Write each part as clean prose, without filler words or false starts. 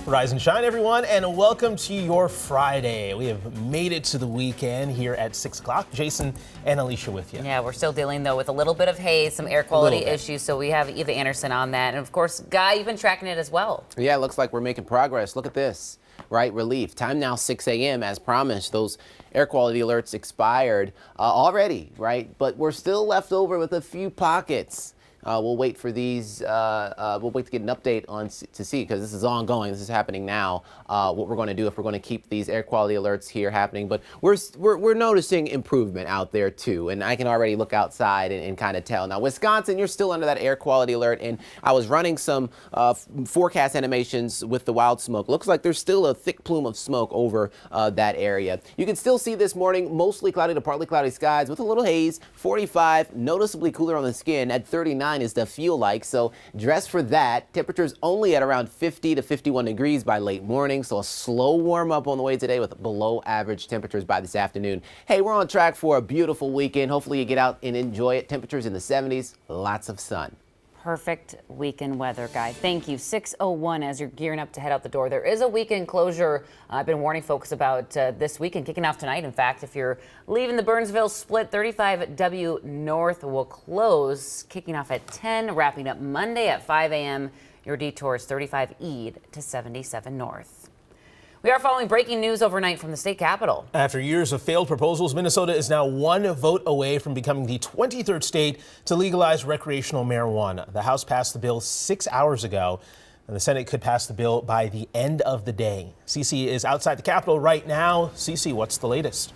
Rise and shine, everyone, and welcome to your Friday. We have made it to the weekend here at 6 o'clock. Jason and Alicia with you. Yeah, we're still dealing, though, with a little bit of haze, some air quality issues, so we have Eva Anderson on that. And, of course, Guy, you've been tracking it as well. Yeah, it looks like we're making progress. Look at this, right? Relief. Time now 6 a.m. As promised. Those air quality alerts expired already, right? But we're still left over with a few pockets. We'll wait for these. We'll wait to get an update on to see, because this is ongoing. This is happening now. What we're going to do if we're going to keep these air quality alerts here happening. But we're noticing improvement out there too, and I can already look outside and kind of tell. Now, Wisconsin, you're still under that air quality alert, and I was running some forecast animations with the wild smoke. Looks like there's still a thick plume of smoke over that area. You can still see this morning mostly cloudy to partly cloudy skies with a little haze. 45, noticeably cooler on the skin. At 39 is the feel like, so dress for that. Temperatures only at around 50 to 51 degrees by late morning, so a slow warm up on the way today with below average temperatures by this afternoon. Hey, we're on track for a beautiful weekend. Hopefully you get out and enjoy it. Temperatures in the 70s, lots of sun. Perfect weekend weather, Guy. Thank you. 6:01 as you're gearing up to head out the door. There is a weekend closure I've been warning folks about this weekend, kicking off tonight. In fact, if you're leaving the Burnsville split, 35W North will close, kicking off at 10, wrapping up Monday at 5 a.m. Your detour is 35 East to 77 North. We are following breaking news overnight from the state capitol. After years of failed proposals, Minnesota is now one vote away from becoming the 23rd state to legalize recreational marijuana. The House passed the bill 6 hours ago, and the Senate could pass the bill by the end of the day. Cece is outside the Capitol right now. Cece, what's the latest?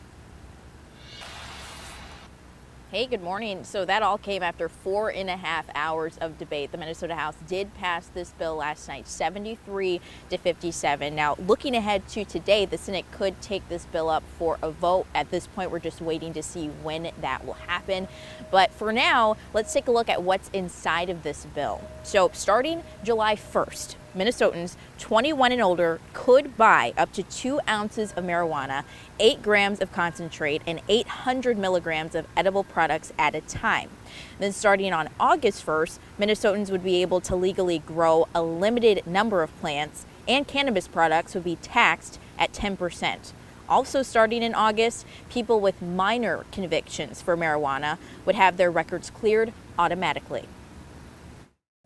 Hey, good morning. So that all came after 4.5 hours of debate. The Minnesota House did pass this bill last night, 73 to 57. Now, looking ahead to today, the Senate could take this bill up for a vote. At this point, we're just waiting to see when that will happen. But for now, let's take a look at what's inside of this bill. So starting July 1st, Minnesotans 21 and older could buy up to 2 ounces of marijuana, 8 grams of concentrate, and 800 milligrams of edible products at a time. Then starting on August 1st, Minnesotans would be able to legally grow a limited number of plants, and cannabis products would be taxed at 10%. Also starting in August, people with minor convictions for marijuana would have their records cleared automatically.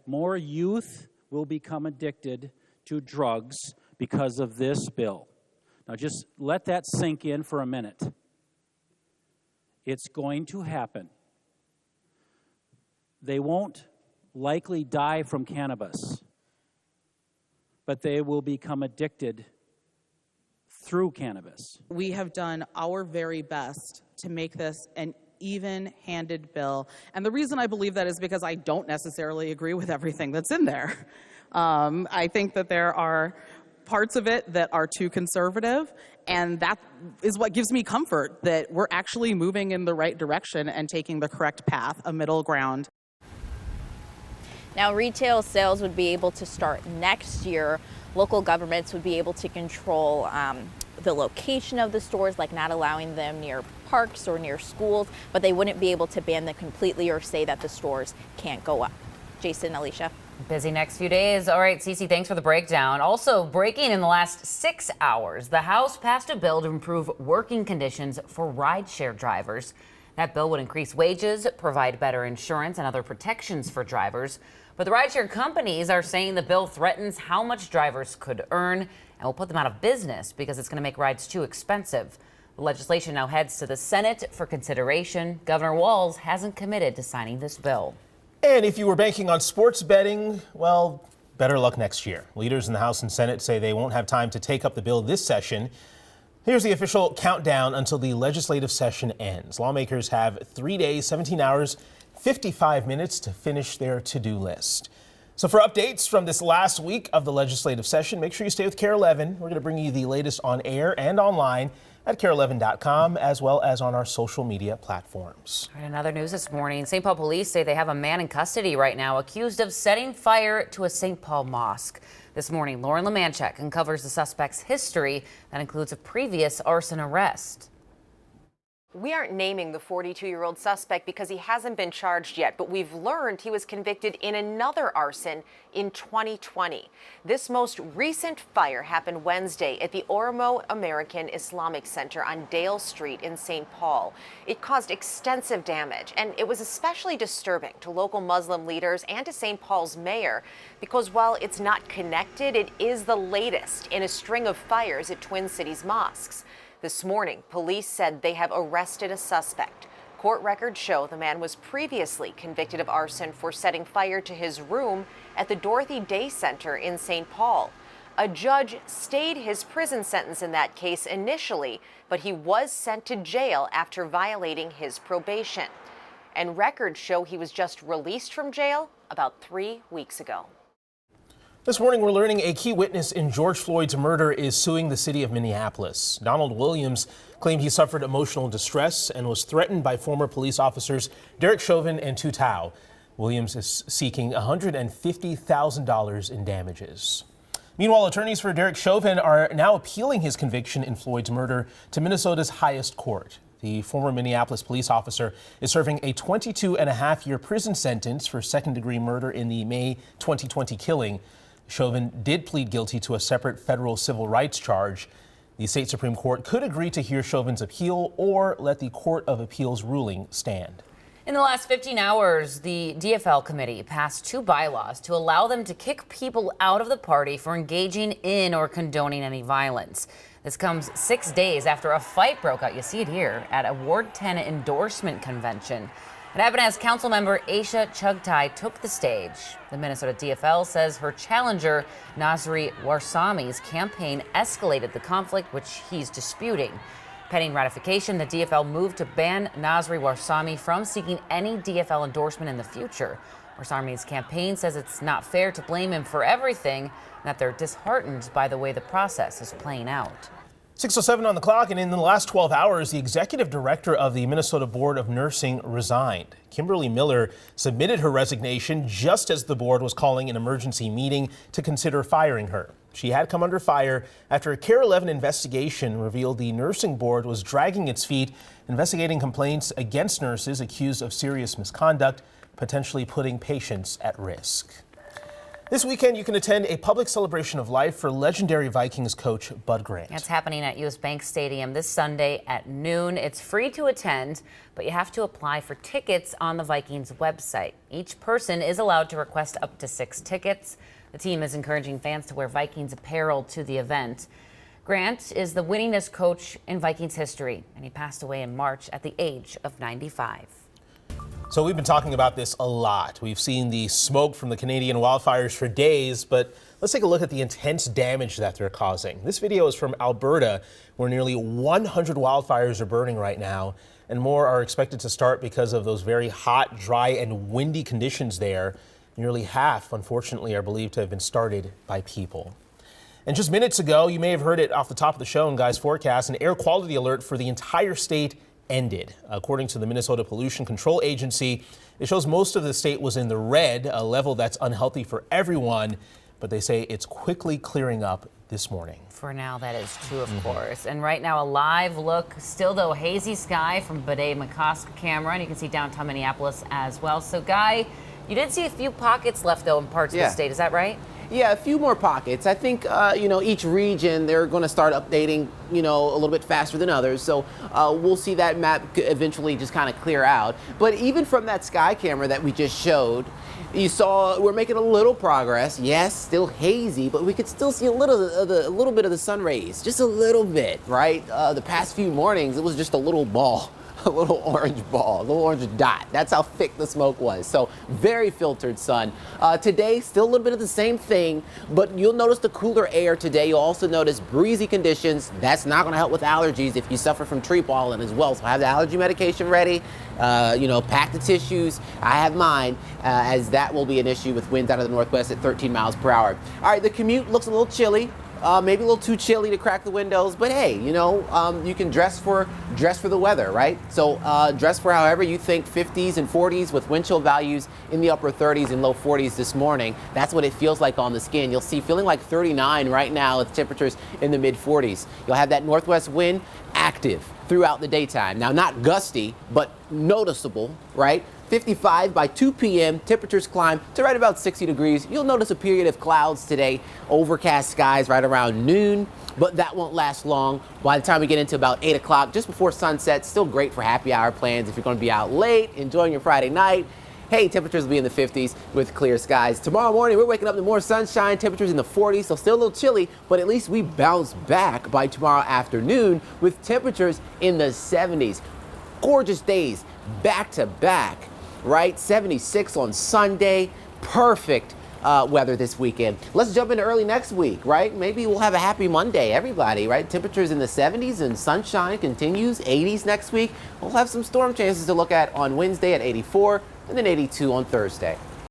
More youth will become addicted to drugs because of this bill. Now just let that sink in for a minute. It's going to happen. They won't likely die from cannabis, but they will become addicted through cannabis. We have done our very best to make this an even-handed bill. And the reason I believe that is because I don't necessarily agree with everything that's in there. I think that there are parts of it that are too conservative, and that is what gives me comfort that we're actually moving in the right direction and taking the correct path, a middle ground. Now, retail sales would be able to start next year. Local governments would be able to control the location of the stores, like not allowing them near parks or near schools, but they wouldn't be able to ban them completely or say that the stores can't go up. Jason, Alicia. Busy next few days. All right, Cece, thanks for the breakdown. Also breaking in the last 6 hours, the House passed a bill to improve working conditions for rideshare drivers. That bill would increase wages, provide better insurance and other protections for drivers. But the rideshare companies are saying the bill threatens how much drivers could earn and will put them out of business because it's going to make rides too expensive. The legislation now heads to the Senate for consideration. Governor Walz hasn't committed to signing this bill. And if you were banking on sports betting, well, better luck next year. Leaders in the House and Senate say they won't have time to take up the bill this session. Here's the official countdown until the legislative session ends. Lawmakers have 3 days, 17 hours, 55 minutes to finish their to-do list. So for updates from this last week of the legislative session, make sure you stay with KARE 11. We're going to bring you the latest on air and online at KARE11.com, as well as on our social media platforms. All right, another news this morning. St. Paul police say they have a man in custody right now accused of setting fire to a St. Paul mosque. This morning, Lauren Lemanchek uncovers the suspect's history that includes a previous arson arrest. We aren't naming the 42-year-old suspect because he hasn't been charged yet, but we've learned he was convicted in another arson in 2020. This most recent fire happened Wednesday at the Oromo American Islamic Center on Dale Street in St. Paul. It caused extensive damage, and it was especially disturbing to local Muslim leaders and to St. Paul's mayor because while it's not connected, it is the latest in a string of fires at Twin Cities mosques. This morning, police said they have arrested a suspect. Court records show the man was previously convicted of arson for setting fire to his room at the Dorothy Day Center in St. Paul. A judge stayed his prison sentence in that case initially, but he was sent to jail after violating his probation. And records show he was just released from jail about 3 weeks ago. This morning, we're learning a key witness in George Floyd's murder is suing the city of Minneapolis. Donald Williams claimed he suffered emotional distress and was threatened by former police officers Derek Chauvin and Tu Thao. Williams is seeking $150,000 in damages. Meanwhile, attorneys for Derek Chauvin are now appealing his conviction in Floyd's murder to Minnesota's highest court. The former Minneapolis police officer is serving a 22-and-a-half-year prison sentence for second-degree murder in the May 2020 killing. Chauvin did plead guilty to a separate federal civil rights charge. The state Supreme Court could agree to hear Chauvin's appeal or let the Court of Appeals ruling stand. In the last 15 hours, the DFL committee passed 2 bylaws to allow them to kick people out of the party for engaging in or condoning any violence. This comes 6 days after a fight broke out, you see it here, at a Ward 10 endorsement convention. It happened as council member Aisha Chugtai took the stage. The Minnesota DFL says her challenger, Nasri Warsami's campaign escalated the conflict, which he's disputing. Pending ratification, the DFL moved to ban Nasri Warsami from seeking any DFL endorsement in the future. Warsami's campaign says it's not fair to blame him for everything and that they're disheartened by the way the process is playing out. 6:07 on the clock, and in the last 12 hours, the executive director of the Minnesota Board of Nursing resigned. Kimberly Miller submitted her resignation just as the board was calling an emergency meeting to consider firing her. She had come under fire after a KARE 11 investigation revealed the nursing board was dragging its feet, investigating complaints against nurses accused of serious misconduct, potentially putting patients at risk. This weekend, you can attend a public celebration of life for legendary Vikings coach Bud Grant. It's happening at US Bank Stadium this Sunday at noon. It's free to attend, but you have to apply for tickets on the Vikings website. Each person is allowed to request up to 6 tickets. The team is encouraging fans to wear Vikings apparel to the event. Grant is the winningest coach in Vikings history, and he passed away in March at the age of 95. So we've been talking about this a lot. We've seen the smoke from the Canadian wildfires for days, but let's take a look at the intense damage that they're causing. This video is from Alberta, where nearly 100 wildfires are burning right now, and more are expected to start because of those very hot, dry, and windy conditions there. Nearly half, unfortunately, are believed to have been started by people. And just minutes ago, you may have heard it off the top of the show in Guy's forecast, an air quality alert for the entire state ended. According to the Minnesota Pollution Control Agency, it shows most of the state was in the red, a level that's unhealthy for everyone, but they say it's quickly clearing up this morning. For now, that is true, of course. And right now, a live look, still though hazy sky from Bede-McCosk camera, and you can see downtown Minneapolis as well. So, Guy, you did see a few pockets left, though, in parts of the state. Is that right? Yeah, a few more pockets. I think, each region, they're going to start updating, a little bit faster than others. So we'll see that map eventually just kind of clear out. But even from that sky camera that we just showed, you saw we're making a little progress. Yes, still hazy, but we could still see a little bit of the sun rays, just a little bit, right? The past few mornings, it was just a little ball. A little orange ball, a little orange dot. That's how thick the smoke was. So very filtered sun. Today, still a little bit of the same thing, but you'll notice the cooler air today. You'll also notice breezy conditions. That's not going to help with allergies if you suffer from tree pollen as well. So have the allergy medication ready. Pack the tissues. I have mine, as that will be an issue with winds out of the northwest at 13 miles per hour. All right, the commute looks a little chilly. Maybe a little too chilly to crack the windows, but hey, you can dress for the weather, right? So dress for however you think. 50s and 40s with wind chill values in the upper 30s and low 40s this morning. That's what it feels like on the skin. You'll see feeling like 39 right now with temperatures in the mid 40s. You'll have that northwest wind active throughout the daytime. Now, not gusty, but noticeable, right? 55 by 2 p.m. Temperatures climb to right about 60 degrees. You'll notice a period of clouds today, overcast skies right around noon, but that won't last long. By the time we get into about 8 o'clock, just before sunset, still great for happy hour plans if you're going to be out late, enjoying your Friday night. Hey, temperatures will be in the 50s with clear skies. Tomorrow morning, we're waking up to more sunshine, temperatures in the 40s, so still a little chilly, but at least we bounce back by tomorrow afternoon with temperatures in the 70s. Gorgeous days back to back, right? 76 on Sunday. Perfect weather this weekend. Let's jump into early next week, right? Maybe we'll have a happy Monday, everybody, right? Temperatures in the 70s and sunshine continues, 80s next week. We'll have some storm chances to look at on Wednesday at 84 and then 82 on Thursday.